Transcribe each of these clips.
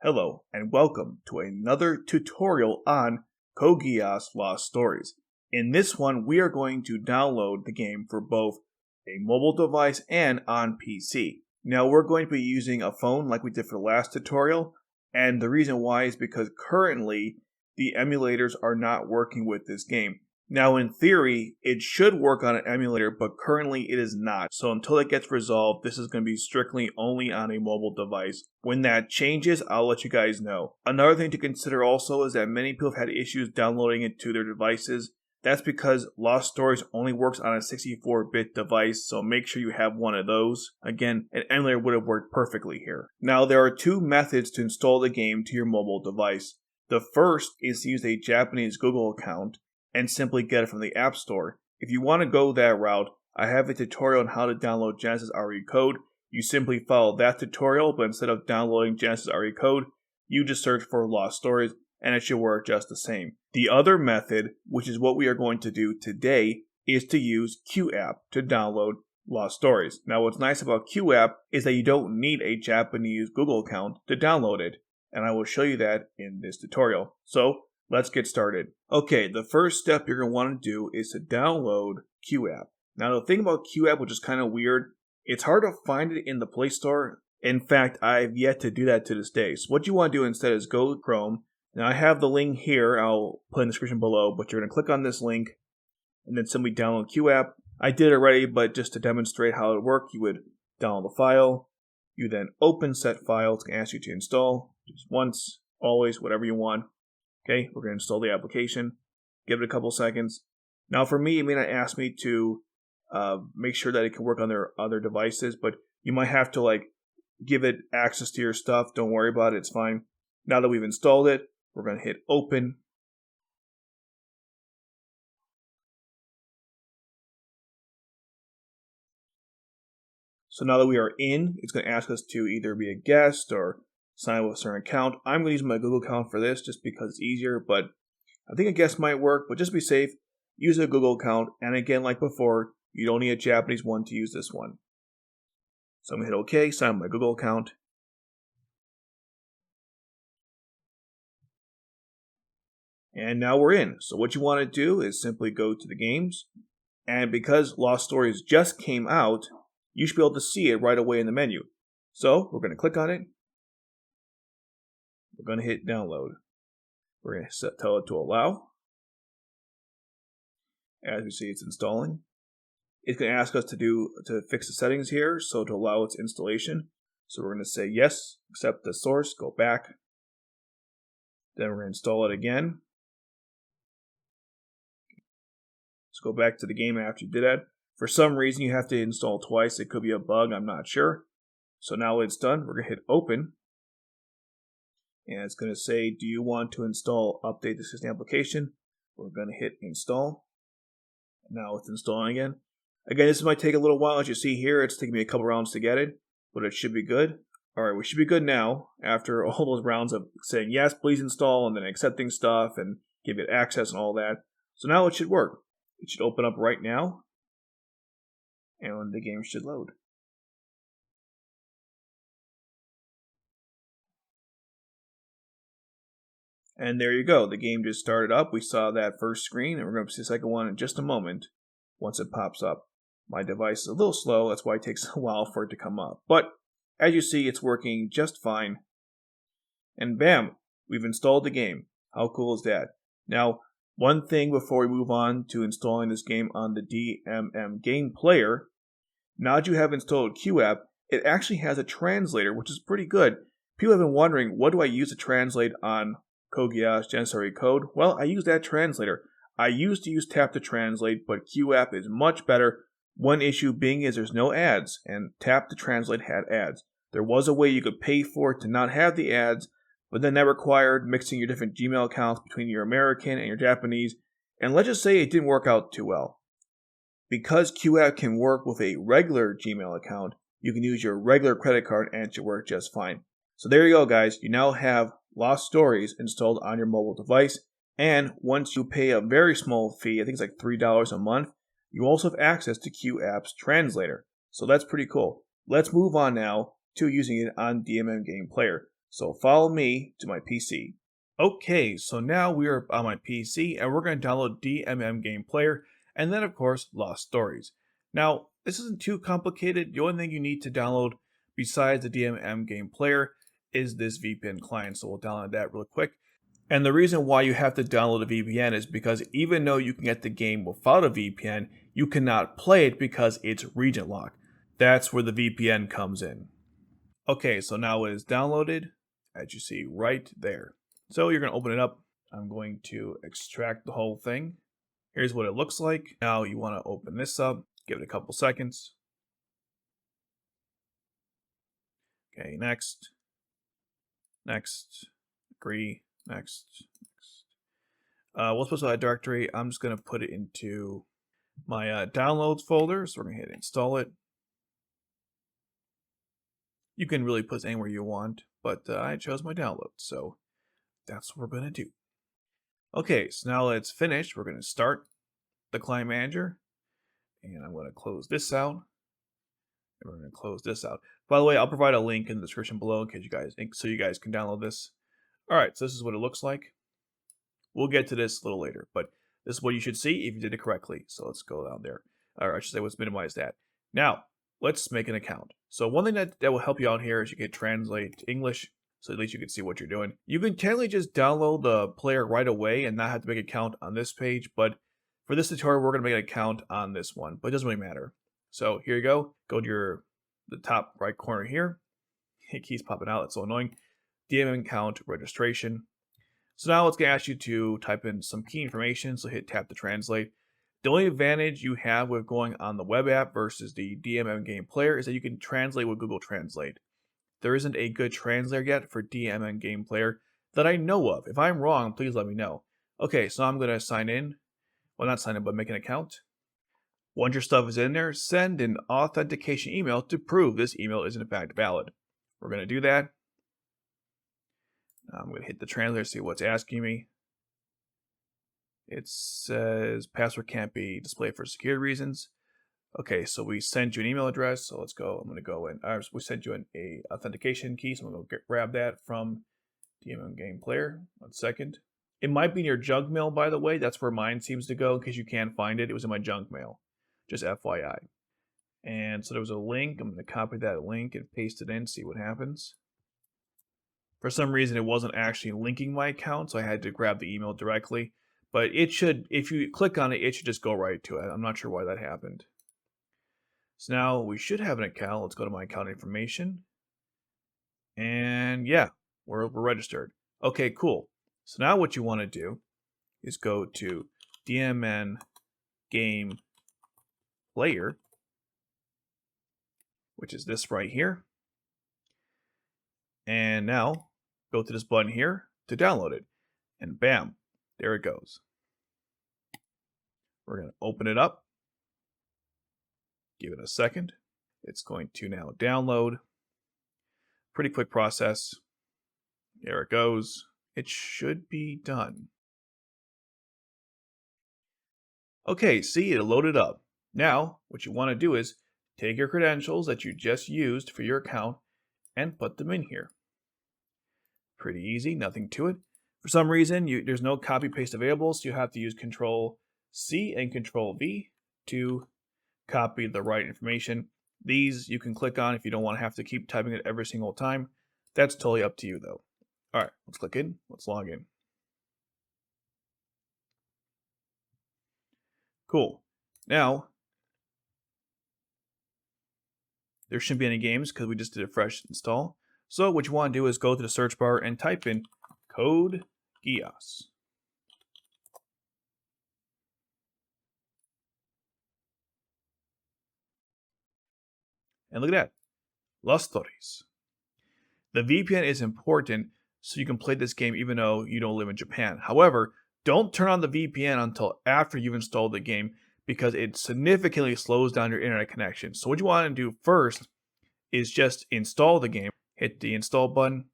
Hello and welcome to another tutorial on Code Geass Lost Stories. In this one, we are going to download the game for both a mobile device and on PC. Now we're going to be using a phone like we did for the last tutorial, and the reason why is because currently the emulators are not working with this game. Now in theory, it should work on an emulator, but currently it is not. So until it gets resolved, this is going to be strictly only on a mobile device. When that changes, I'll let you guys know. Another thing to consider also is that many people have had issues downloading it to their devices. That's because Lost Stories only works on a 64-bit device, so make sure you have one of those. Again, an emulator would have worked perfectly here. Now there are two methods to install the game to your mobile device. The first is to use a Japanese Google account and simply get it from the App Store. If you want to go that route, I have a tutorial on how to download Genesis RE Code. You simply follow that tutorial, but instead of downloading Genesis RE Code, you just search for Lost Stories, and it should work just the same. The other method, which is what we are going to do today, is to use QooApp to download Lost Stories. Now what's nice about QooApp is that you don't need a Japanese Google account to download it, and I will show you that in this tutorial. So let's get started. Okay, the first step you're going to want to do is to download QooApp. Now the thing about QooApp, which is kind of weird, it's hard to find it in the Play Store. In fact, I've yet to do that to this day. So what you want to do instead is go to Chrome. Now I have the link here, I'll put in the description below, but you're going to click on this link and then simply download QooApp. I did it already, but just to demonstrate how it worked, you would download the file. You then open set file. It's going to ask you to install just once, always, whatever you want. Okay, we're going to install the application. Give it a couple seconds. Now for me, it may not ask me to make sure that it can work on their other devices, but you might have to give it access to your stuff. Don't worry about it, it's fine. Now that we've installed it, we're going to hit open. So now that we are in, it's going to ask us to either be a guest or sign up with a certain account. I'm going to use my Google account for this just because it's easier, but I think a guest might work, but just to be safe, use a Google account. And again, like before, you don't need a Japanese one to use this one. So I'm going to hit OK, sign up my Google account. And now we're in. So what you want to do is simply go to the games. And because Lost Stories just came out, you should be able to see it right away in the menu. So we're going to click on it. We're going to hit download. We're going to tell it to allow. As we see, it's installing. It's going to ask us to fix the settings here, so to allow its installation. So we're going to say yes, accept the source, go back. Then we're going to install it again. Let's go back to the game after you did that. For some reason, you have to install twice. It could be a bug, I'm not sure. So now it's done. We're going to hit open. And it's going to say, do you want to install update the system application? We're going to hit install. Now it's installing again. Again, this might take a little while. As you see here, it's taking me a couple rounds to get it, but it should be good. All right, we should be good now after all those rounds of saying, yes, please install, and then accepting stuff and give it access and all that. So now it should work. It should open up right now, and the game should load. And there you go. The game just started up. We saw that first screen, and we're going to see the second one in just a moment once it pops up. My device is a little slow. That's why it takes a while for it to come up. But as you see, it's working just fine. And bam, we've installed the game. How cool is that? Now, one thing before we move on to installing this game on the DMM Game Player, now that you have installed QooApp, it actually has a translator, which is pretty good. People have been wondering, what do I use to translate on Code Geass Genesis RE Code? Well, I use that translator. I used to use Tap to Translate, but QooApp is much better. One issue being is there's no ads, and Tap to Translate had ads. There was a way you could pay for it to not have the ads, but then that required mixing your different Gmail accounts between your American and your Japanese, and let's just say it didn't work out too well. Because QooApp can work with a regular Gmail account, you can use your regular credit card and it should work just fine. So there you go, guys. You now have Lost Stories installed on your mobile device, and once you pay a very small fee, I think it's like $3 a month, you also have access to QooApp's translator. So that's pretty cool. Let's move on now to using it on DMM Game Player. So follow me to my PC. Okay, so now we are on my PC and we're going to download DMM Game Player and then of course Lost Stories. Now, this isn't too complicated. The only thing you need to download besides the DMM Game Player is this VPN client, so we'll download that real quick. And the reason why you have to download a VPN is because even though you can get the game without a VPN, you cannot play it because it's region locked. That's where the VPN comes in. Okay, so now it is downloaded, as you see right there. So you're going to open it up. I'm going to extract the whole thing. Here's what it looks like. Now you want to open this up. Give it a couple seconds. Okay, next. Next. Agree. Next. We'll supposed to add directory. I'm just going to put it into my downloads folder. So we're going to hit install it. You can really put it anywhere you want, but I chose my downloads, so that's what we're going to do. Okay, so now that it's finished, we're going to start the client manager. And I'm going to close this out. And we're going to close this out. By the way, I'll provide a link in the description below in case you guys can download this. All right, so this is what it looks like. We'll get to this a little later, but this is what you should see if you did it correctly. So let's go down there. Or I should say, let's minimize that. Now, let's make an account. So one thing that will help you out here is you can translate to English, so at least you can see what you're doing. You can technically just download the player right away and not have to make an account on this page, but for this tutorial, we're going to make an account on this one, but it doesn't really matter. So here you go. Go to the top right corner here. It keeps popping out. It's so annoying. DMM account registration. So now it's going to ask you to type in some key information. So hit tap to translate. The only advantage you have with going on the web app versus the DMM Game Player is that you can translate with Google Translate. There isn't a good translator yet for DMM Game Player that I know of. If I'm wrong, please let me know. Okay, so I'm going to sign in. Well, not sign in, but make an account. Once your stuff is in there, send an authentication email to prove this email is in fact valid. We're going to do that. I'm going to hit the translator, see what's asking me. It says password can't be displayed for security reasons. Okay, so we sent you an email address. So let's go. I'm going to go in. We sent you an authentication key. So I'm going to go grab that from DMM Game Player. 1 second. It might be in your junk mail, by the way. That's where mine seems to go in case you can't find it. It was in my junk mail. Just FYI. And so there was a link. I'm going to copy that link and paste it in, see what happens. For some reason, it wasn't actually linking my account, so I had to grab the email directly. But it should, if you click on it, it should just go right to it. I'm not sure why that happened. So now we should have an account. Let's go to my account information. And yeah, we're registered. Okay, cool. So now what you want to do is go to DMM Game Player, which is this right here. And now go to this button here to download it. And bam, there it goes. We're going to open it up. Give it a second. It's going to now download. Pretty quick process. There it goes. It should be done. Okay, see, it loaded up. Now, what you want to do is take your credentials that you just used for your account and put them in here. Pretty easy, nothing to it. For some reason, there's no copy paste available, so you have to use Control-C and Control-V to copy the right information. These you can click on if you don't want to have to keep typing it every single time. That's totally up to you, though. All right, let's click in. Let's log in. Cool. Now, there shouldn't be any games because we just did a fresh install. So what you want to do is go to the search bar and type in Code Geass. And look at that. Lost Stories. The VPN is important so you can play this game even though you don't live in Japan. However, don't turn on the VPN until after you've installed the game because it significantly slows down your internet connection. So what you want to do first is just install the game. Hit the install button.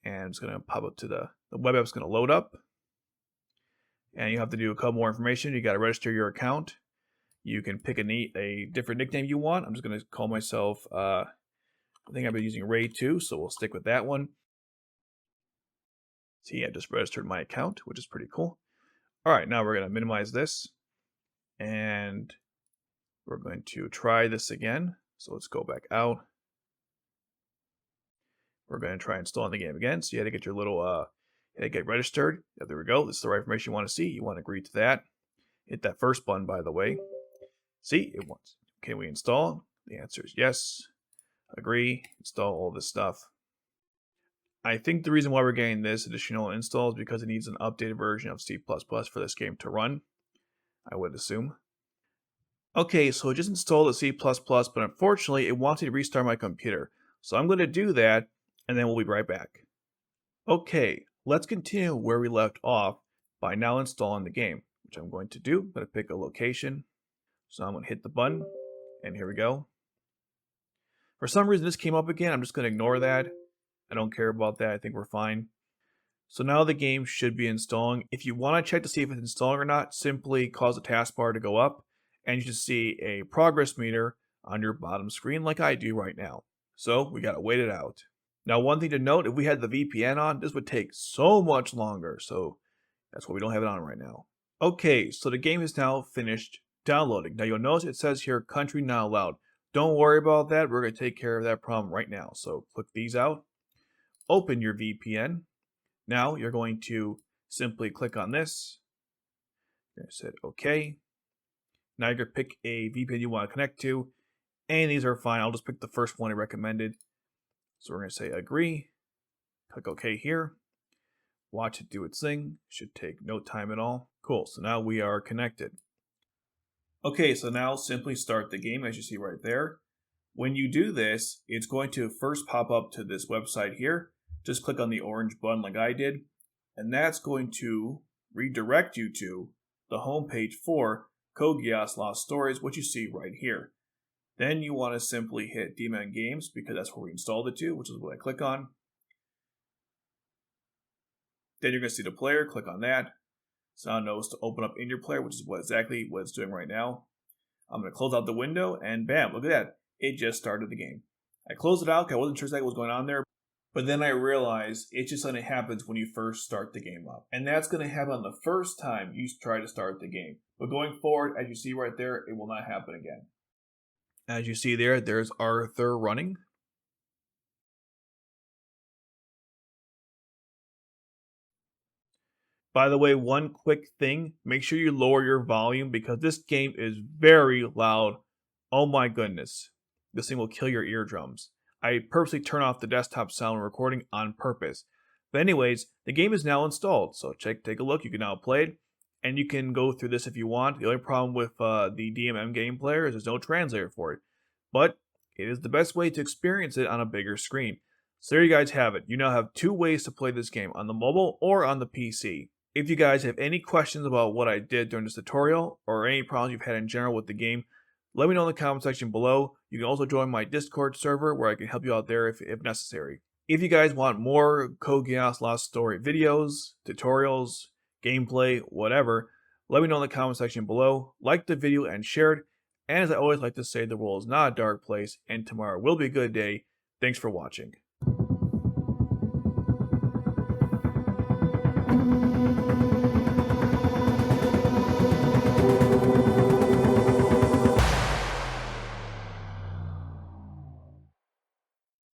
And it's going to pop up to the web app's going to load up. And you have to do a couple more information. You got to register your account. You can pick a different nickname you want. I'm just going to call myself I think I've been using RAID 2, so we'll stick with that one. See, I just registered my account, which is pretty cool. All right, now we're going to minimize this. And we're going to try this again. So let's go back out. We're going to try installing the game again. So you had to get your little, you had to get registered. Yeah, there we go. This is the right information you want to see. You want to agree to that. Hit that first button, by the way. See, it wants. Can we install? The answer is yes. Agree. Install all this stuff. I think the reason why we're getting this additional install is because it needs an updated version of C++ for this game to run, I would assume. Okay, so it just installed the C++, but unfortunately it wants me to restart my computer. So I'm going to do that, and then we'll be right back. Okay, let's continue where we left off by now installing the game, which I'm going to do. I'm going to pick a location. So I'm going to hit the button, and here we go. For some reason this came up again. I'm just going to ignore that. I don't care about that. I think we're fine. So now the game should be installing. If you want to check to see if it's installing or not, simply cause the taskbar to go up, and you should see a progress meter on your bottom screen like I do right now. So we got to wait it out. Now, one thing to note, if we had the VPN on, this would take so much longer. So that's why we don't have it on right now. Okay, so the game is now finished downloading. Now you'll notice it says here, country not allowed. Don't worry about that. We're going to take care of that problem right now. So click these out. Open your VPN. Now you're going to simply click on this. You're going to say OK. Now you're going to pick a VPN you want to connect to. And these are fine. I'll just pick the first one I recommended. So we're going to say agree. Click OK here. Watch it do its thing. Should take no time at all. Cool. So now we are connected. Okay, so now simply start the game as you see right there. When you do this, it's going to first pop up to this website here. Just click on the orange button like I did, and that's going to redirect you to the homepage for Code Geass Lost Stories, which you see right here. Then you want to simply hit DMM Games because that's where we installed it to, which is what I click on. Then you're going to see the player, click on that. So now notice to open up in your player, which is exactly what it's doing right now. I'm going to close out the window, and bam, look at that. It just started the game. I closed it out because I wasn't sure exactly what was going on there. But then I realized it's just something that happens when you first start the game up. And that's going to happen the first time you try to start the game. But going forward, as you see right there, it will not happen again. As you see there, there's Arthur running. By the way, one quick thing, make sure you lower your volume because this game is very loud. Oh my goodness. This thing will kill your eardrums. I purposely turn off the desktop sound recording on purpose. But anyways, the game is now installed, so take a look. You can now play it, and you can go through this if you want. The only problem with the DMM Game Player is there's no translator for it. But it is the best way to experience it on a bigger screen. So there you guys have it. You now have two ways to play this game, on the mobile or on the PC. If you guys have any questions about what I did during this tutorial, or any problems you've had in general with the game, let me know in the comment section below. You can also join my Discord server where I can help you out there if necessary. If you guys want more Code Geass Lost Story videos, tutorials, gameplay, whatever, let me know in the comment section below. Like the video and share it. And as I always like to say, the world is not a dark place, and tomorrow will be a good day. Thanks for watching.